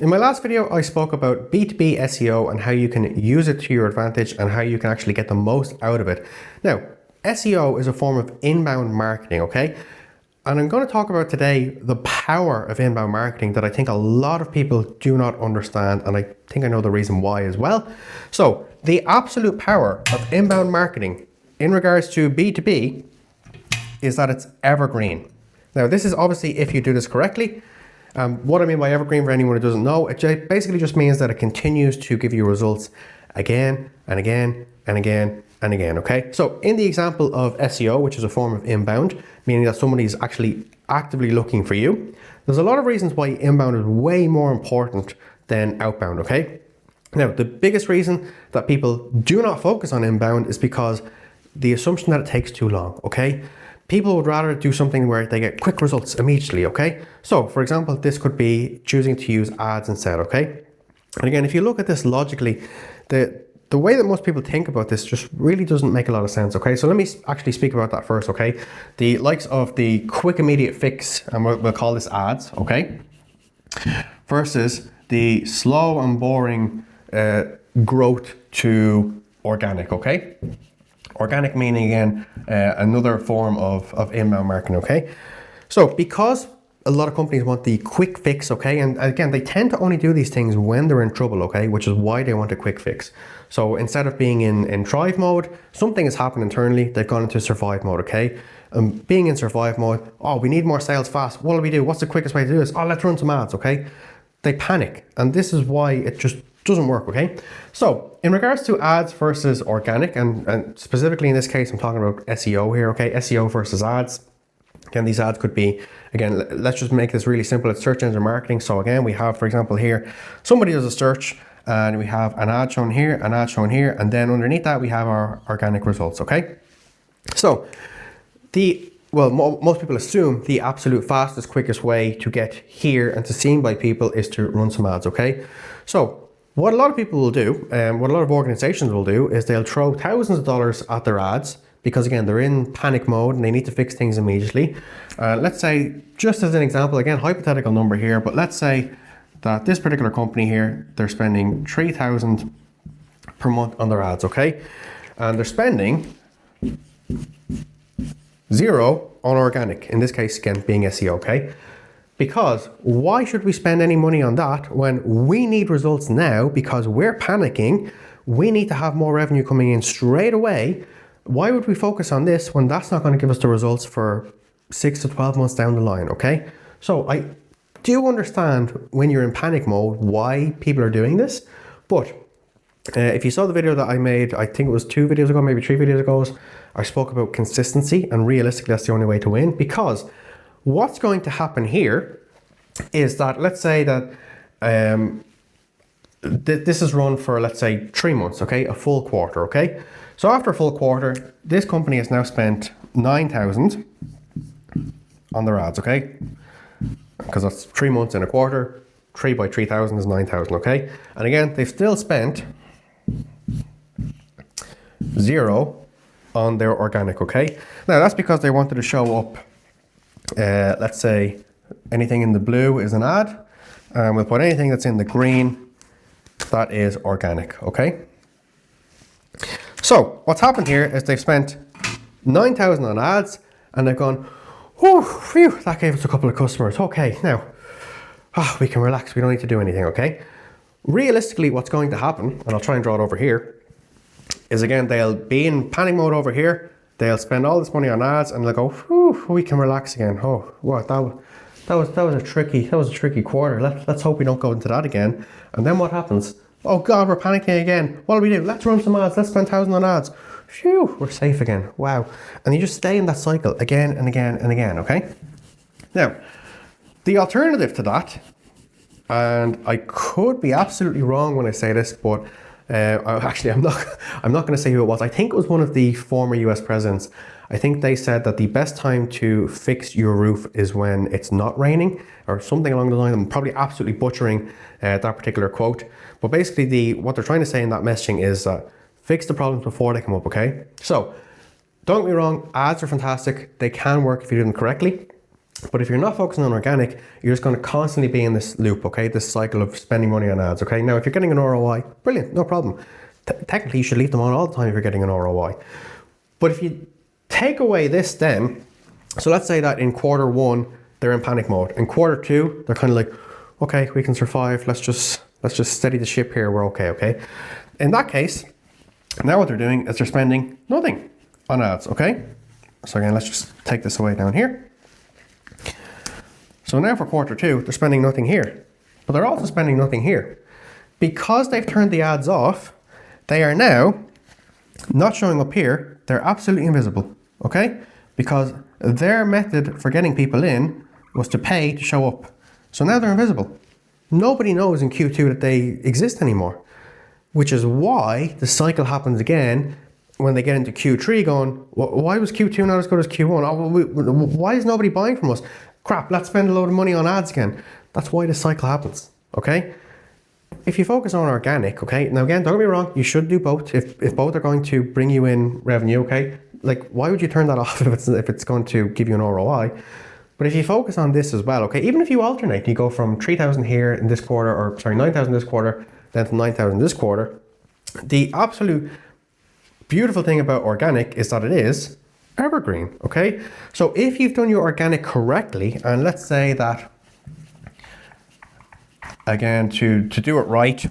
In my last video, I spoke about B2B SEO and how you can use it to your advantage and how you can actually get the most out of it. Now, SEO is a form of inbound marketing, okay? And I'm going to talk about today the power of inbound marketing that I think a lot of people do not understand, and I think I know the reason why as well. So, the absolute power of inbound marketing in regards to B2B is that it's evergreen. Now, this is obviously if you do this correctly. What I mean by evergreen, for anyone who doesn't know, it basically just means that it continues to give you results again and again and again and again, okay? So in the example of SEO, which is a form of inbound, meaning that somebody is actually actively looking for you, there's a lot of reasons why inbound is way more important than outbound, okay? Now, the biggest reason that people do not focus on inbound is because the assumption that it takes too long, okay? People would rather do something where they get quick results immediately, okay? So, for example, this could be choosing to use ads instead, okay? And again, if you look at this logically, the way that most people think about this just really doesn't make a lot of sense, okay? So let me actually speak about that first, okay? The likes of the quick immediate fix, and we'll call this ads, okay? Versus the slow and boring growth to organic, okay? Organic meaning, again, another form of inbound marketing, okay? So because a lot of companies want the quick fix, okay? And again, they tend to only do these things when they're in trouble, okay? Which is why they want a quick fix. So instead of being in thrive mode, something has happened internally, they've gone into survive mode, okay? Being in survive mode, oh, we need more sales fast. What do we do? What's the quickest way to do this? Oh, let's run some ads, okay? They panic. And this is why it just doesn't work, okay? So in regards to ads versus organic, and specifically in this case, I'm talking about SEO here, okay? SEO versus ads. Again, these ads could be, again, let's just make this really simple. It's search engine marketing. So again, we have, for example, here, somebody does a search and we have an ad shown here, an ad shown here, and then underneath that we have our organic results, okay? So most people assume the absolute fastest, quickest way to get here and to seen by people is to run some ads, okay? So what a lot of people will do, what a lot of organizations will do, is they'll throw thousands of dollars at their ads because, again, they're in panic mode and they need to fix things immediately. Let's say, just as an example, again, hypothetical number here, but let's say that this particular company here, they're spending $3,000 per month on their ads, okay? And they're spending $0 on organic, in this case, again, being SEO, okay? Because why should we spend any money on that when we need results now because we're panicking? We need to have more revenue coming in straight away. Why would we focus on this when that's not going to give us the results for 6 to 12 months down the line, okay? So I do understand when you're in panic mode why people are doing this, but if you saw the video that I made, I think it was 2 videos ago, maybe 3 videos ago, I spoke about consistency, and realistically that's the only way to win, because what's going to happen here is that, let's say that this is run for, let's say, 3 months, okay? A full quarter, okay? So after a full quarter, this company has now spent $9,000 on their ads, okay? Because that's 3 months in a quarter, 3 by 3,000 is 9,000, okay? And again, they've still spent $0 on their organic, okay? Now that's because they wanted to show up, let's say anything in the blue is an ad, and we'll put anything that's in the green, that is organic, okay? So what's happened here is they've spent $9,000 on ads and they've gone, whew, phew, that gave us a couple of customers. Okay, now we can relax, we don't need to do anything, okay? Realistically, what's going to happen, and I'll try and draw it over here, is again, they'll be in panic mode over here, they'll spend all this money on ads and they'll go, whew, we can relax again. Oh, what, that was a tricky quarter. Let's hope we don't go into that again. And then what happens? Oh God, we're panicking again. What do we do? Let's run some ads. Let's spend $1,000 on ads. Phew, we're safe again. Wow. And you just stay in that cycle again and again and again, okay? Now, the alternative to that, and I could be absolutely wrong when I say this, but I'm not going to say who it was. I think it was one of the former US presidents. I think they said that the best time to fix your roof is when it's not raining, or something along the line. I'm probably absolutely butchering that particular quote, but basically what they're trying to say in that messaging is fix the problems before they come up, okay? So don't get me wrong, ads are fantastic. They can work if you do them correctly. But if you're not focusing on organic, you're just going to constantly be in this loop, okay? This cycle of spending money on ads, okay? Now, if you're getting an ROI, brilliant, no problem. Technically, you should leave them on all the time if you're getting an ROI. But if you take away this then, so let's say that in quarter one, they're in panic mode. In quarter two, they're kind of like, okay, we can survive. Let's just steady the ship here. We're okay? In that case, now what they're doing is they're spending nothing on ads, okay? So again, let's just take this away down here. So now for quarter two, they're spending nothing here, but they're also spending nothing here. Because they've turned the ads off, they are now not showing up here. They're absolutely invisible, okay? Because their method for getting people in was to pay to show up. So now they're invisible. Nobody knows in Q2 that they exist anymore, which is why the cycle happens again when they get into Q3 going, why was Q2 not as good as Q1? Oh, why is nobody buying from us? Crap, let's spend a load of money on ads again. That's why this cycle happens, okay? If you focus on organic, okay? Now again, don't get me wrong, you should do both if both are going to bring you in revenue, okay? Like, why would you turn that off if it's going to give you an ROI? But if you focus on this as well, okay? Even if you alternate, you go from 3,000 here in this quarter, or sorry, 9,000 this quarter, then to 9,000 this quarter. The absolute beautiful thing about organic is that it is evergreen, okay? So if you've done your organic correctly, and let's say that, again, to do it right,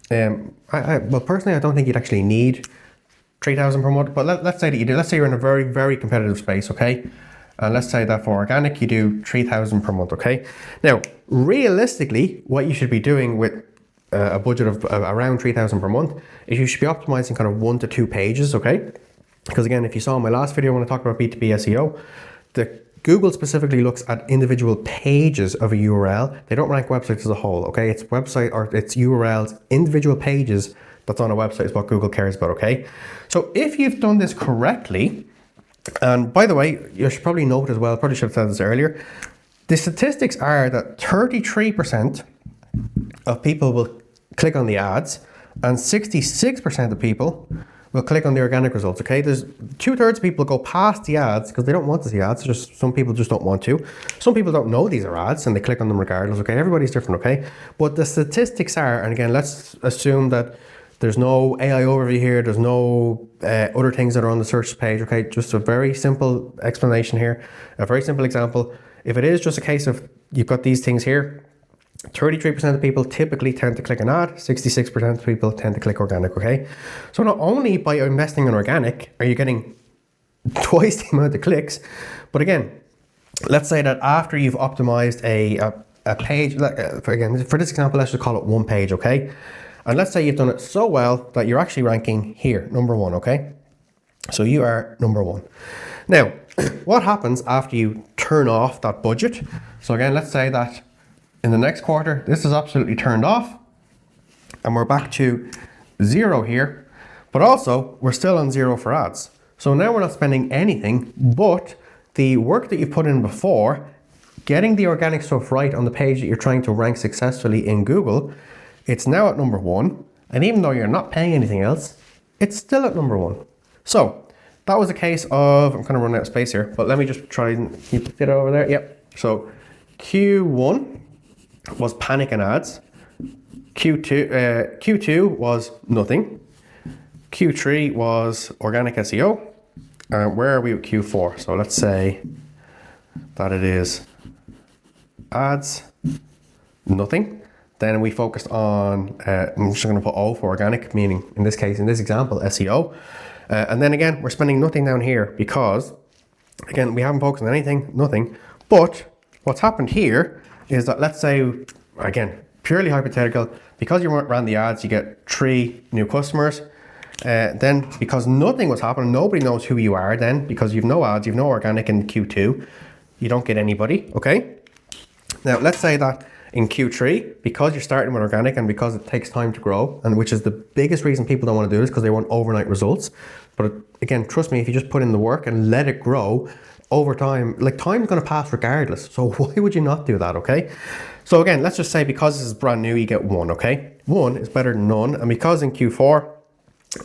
well, personally, I don't think you'd actually need 3,000 per month, but let's say that you do. Let's say you're in a very, very competitive space, okay? And let's say that for organic, you do 3,000 per month, okay? Now, realistically, what you should be doing with a budget of around 3,000 per month is you should be optimizing kind of 1 to 2 pages, okay? Because again, if you saw my last video when I talked about B2B SEO, Google specifically looks at individual pages of a URL. They don't rank websites as a whole, okay? It's website or it's URLs, individual pages that's on a website is what Google cares about, okay? So if you've done this correctly, and by the way, you should probably note as well, probably should have said this earlier, the statistics are that 33% of people will click on the ads and 66% of people will click on the organic results, okay? There's 2/3 of people go past the ads because they don't want to see ads. Just some people just don't want to. Some people don't know these are ads and they click on them regardless, okay? Everybody's different, okay? But the statistics are, and again, let's assume that there's no AI overview here. There's no other things that are on the search page, okay? Just a very simple explanation here, a very simple example. If it is just a case of you've got these things here, 33% of people typically tend to click an ad, 66% of people tend to click organic, okay? So not only by investing in organic are you getting twice the amount of clicks, but again, let's say that after you've optimized a page, again, for this example, let's just call it one page, okay? And let's say you've done it so well that you're actually ranking here, number 1, okay? So you are number 1. Now, what happens after you turn off that budget? So again, let's say that in the next quarter, this is absolutely turned off and we're back to 0 here, but also we're still on 0 for ads. So now we're not spending anything, but the work that you've put in before, getting the organic stuff right on the page that you're trying to rank successfully in Google, it's now at number 1. And even though you're not paying anything else, it's still at number 1. So that was a case of, I'm kind of running out of space here, but let me just try and keep it over there. Yep. So Q1 was panic and ads. Q2 was nothing. Q3 was organic SEO. Where are we with Q4? So let's say that it is ads, nothing. Then we focused on, I'm just going to put O for organic, meaning in this case, in this example, SEO. And then again, we're spending nothing down here because, again, we haven't focused on anything, nothing. But what's happened here is that, let's say, again, purely hypothetical, because you ran the ads, you get 3 new customers. Then because nothing was happening, nobody knows who you are then, because you've no ads, you've no organic in Q2, you don't get anybody, okay? Now, let's say that in Q3, because you're starting with organic and because it takes time to grow, and which is the biggest reason people don't want to do this, because they want overnight results. But again, trust me, if you just put in the work and let it grow over time, like time's going to pass regardless. So why would you not do that, okay? So again, let's just say because this is brand new, you get 1, okay? 1 is better than none. And because in Q4,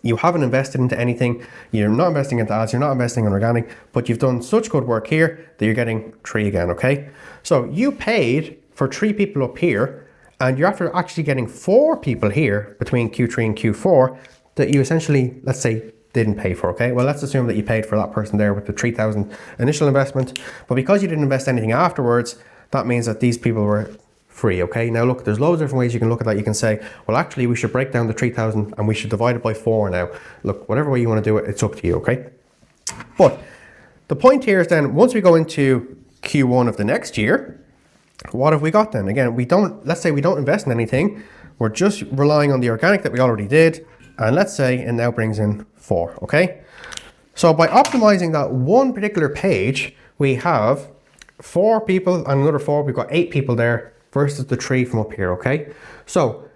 You haven't invested into anything. You're not investing into ads. You're not investing in organic, but you've done such good work here that you're getting 3 again, okay? So you paid for 3 people up here, and you're after actually getting 4 people here between Q3 and Q4 that you essentially, let's say, didn't pay for, okay? Well, let's assume that you paid for that person there with the 3,000 initial investment, but because you didn't invest anything afterwards, that means that these people were free, okay? Now look, there's loads of different ways you can look at that. You can say, well, actually we should break down the 3,000 and we should divide it by 4 now. Look, whatever way you want to do it, it's up to you, okay? But the point here is then, once we go into Q1 of the next year, what have we got then? Again, let's say we don't invest in anything. We're just relying on the organic that we already did. And let's say it now brings in 4, okay? So by optimizing that one particular page, we have 4 people and another 4, we've got 8 people there versus the 3 from up here, okay? So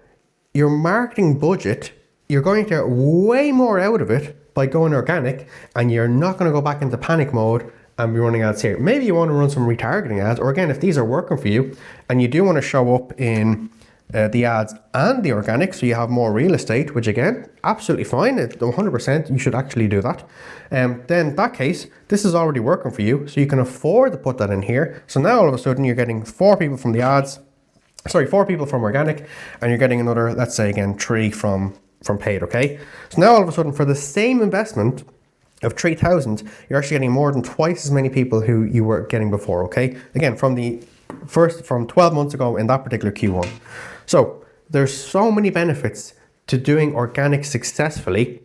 your marketing budget, you're going to get way more out of it by going organic, and you're not going to go back into panic mode and be running ads here. Maybe you want to run some retargeting ads, or again, if these are working for you and you do want to show up in the ads and the organic, so you have more real estate, which again, absolutely fine. 100% you should actually do that. Then in that case, this is already working for you, so you can afford to put that in here. So now all of a sudden you're getting 4 people from the ads, 4 people from organic, and you're getting another, let's say again, 3 from paid, okay? So now all of a sudden for the same investment of 3,000, you're actually getting more than twice as many people who you were getting before, okay? Again, from 12 months ago in that particular Q1. So there's so many benefits to doing organic successfully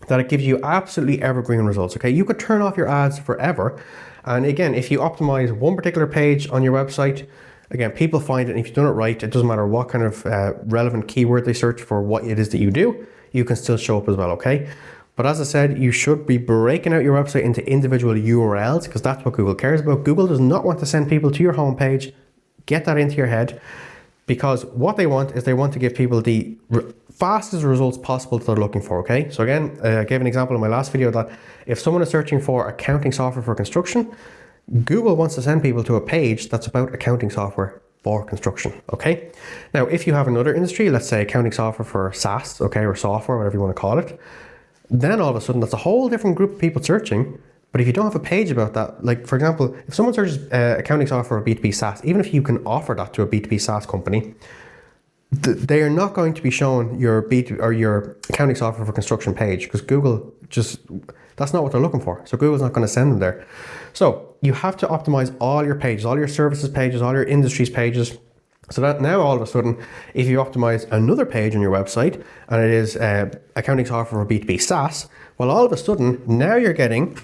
that it gives you absolutely evergreen results, okay? You could turn off your ads forever. And again, if you optimize one particular page on your website, again, people find it, and if you've done it right, it doesn't matter what kind of relevant keyword they search for what it is that you do, you can still show up as well, okay? But as I said, you should be breaking out your website into individual URLs, because that's what Google cares about. Google does not want to send people to your homepage. Get that into your head, because what they want is they want to give people the fastest results possible that they're looking for, okay? So again, I gave an example in my last video that if someone is searching for accounting software for construction, Google wants to send people to a page that's about accounting software for construction, okay? Now, if you have another industry, let's say accounting software for SaaS, okay, or software, whatever you want to call it, then all of a sudden that's a whole different group of people searching. But if you don't have a page about that, like for example, if someone searches accounting software or B2B SaaS, even if you can offer that to a B2B SaaS company, they are not going to be shown your B2 or your accounting software for construction page, because Google that's not what they're looking for. So Google's not going to send them there. So you have to optimize all your pages, all your services pages, all your industries pages, so that now all of a sudden, if you optimize another page on your website and it is accounting software for B2B SaaS, well, all of a sudden now you're getting,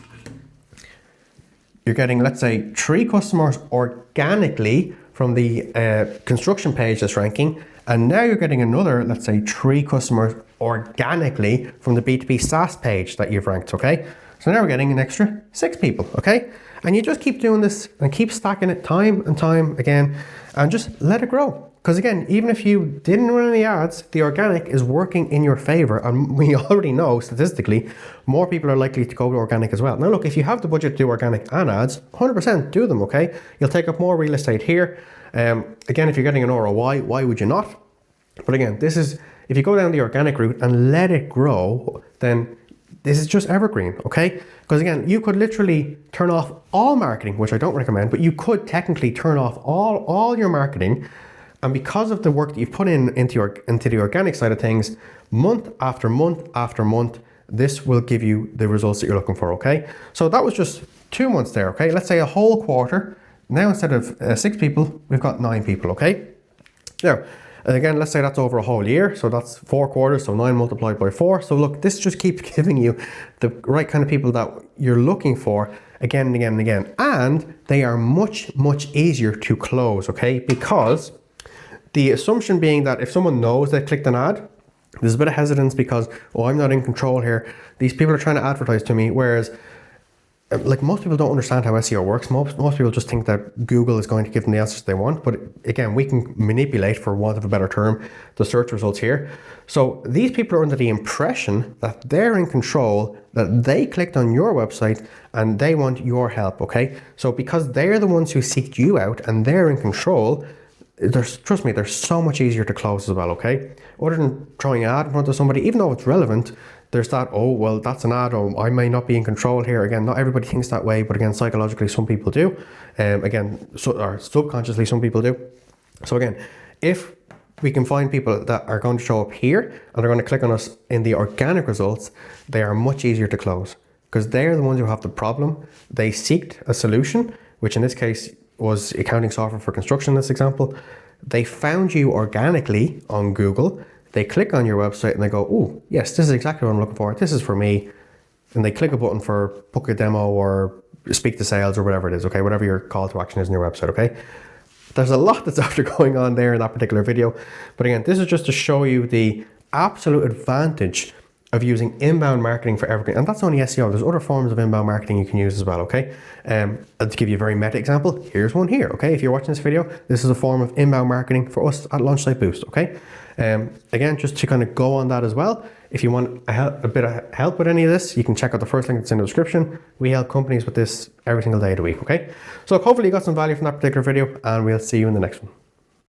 let's say 3 customers organically from the construction page that's ranking, and now you're getting another, let's say 3 customers organically from the B2B SaaS page that you've ranked, okay? So now we're getting an extra 6 people, okay? And you just keep doing this and keep stacking it time and time again, and just let it grow. Because again, even if you didn't run any ads, the organic is working in your favor. And we already know statistically, more people are likely to go to organic as well. Now look, if you have the budget to do organic and ads, 100% do them, okay? You'll take up more real estate here. Again, if you're getting an ROI, why would you not? But again, this is, if you go down the organic route and let it grow, then this is just evergreen, okay? Because again, you could literally turn off all marketing, which I don't recommend, but you could technically turn off all your marketing. And because of the work that you've put into the organic side of things, month after month after month, this will give you the results that you're looking for, okay? So that was just 2 months there, okay? Let's say a whole quarter. Now instead of 6 people, we've got 9 people, okay? Now, again, let's say that's over a whole year. So that's 4 quarters, so 9 multiplied by 4. So look, this just keeps giving you the right kind of people that you're looking for again and again and again. And they are much, much easier to close, okay? Because the assumption being that if someone knows they clicked an ad, there's a bit of hesitance because, oh, I'm not in control here. These people are trying to advertise to me. Whereas, like, most people don't understand how SEO works. Most people just think that Google is going to give them the answers they want. But again, we can manipulate, for want of a better term, the search results here. So these people are under the impression that they're in control, that they clicked on your website and they want your help, okay? So because they're the ones who seeked you out and they're in control, trust me, they're so much easier to close as well, okay? Other than throwing an ad in front of somebody, even though it's relevant, there's that, oh, well, that's an ad, or I may not be in control here. Again, not everybody thinks that way, but again, psychologically, some people do. Or subconsciously, some people do. So again, if we can find people that are going to show up here and they're going to click on us in the organic results, they are much easier to close because they're the ones who have the problem. They seeked a solution, which in this case was accounting software for construction, in this example. They found you organically on Google. They click on your website and they go, oh, yes, this is exactly what I'm looking for. This is for me. And they click a button for book a demo or speak to sales or whatever it is, okay? Whatever your call to action is on your website, okay? There's a lot that's after going on there in that particular video. But again, this is just to show you the absolute advantage of using inbound marketing for everything. And that's only SEO. There's other forms of inbound marketing you can use as well, okay? And to give you a very meta example, here's one here, okay? If you're watching this video, this is a form of inbound marketing for us at Launch Site Boost, okay? Again, just to kind of go on that as well, if you want a bit of help with any of this, you can check out the first link that's in the description. We help companies with this every single day of the week, okay? So hopefully you got some value from that particular video, and we'll see you in the next one.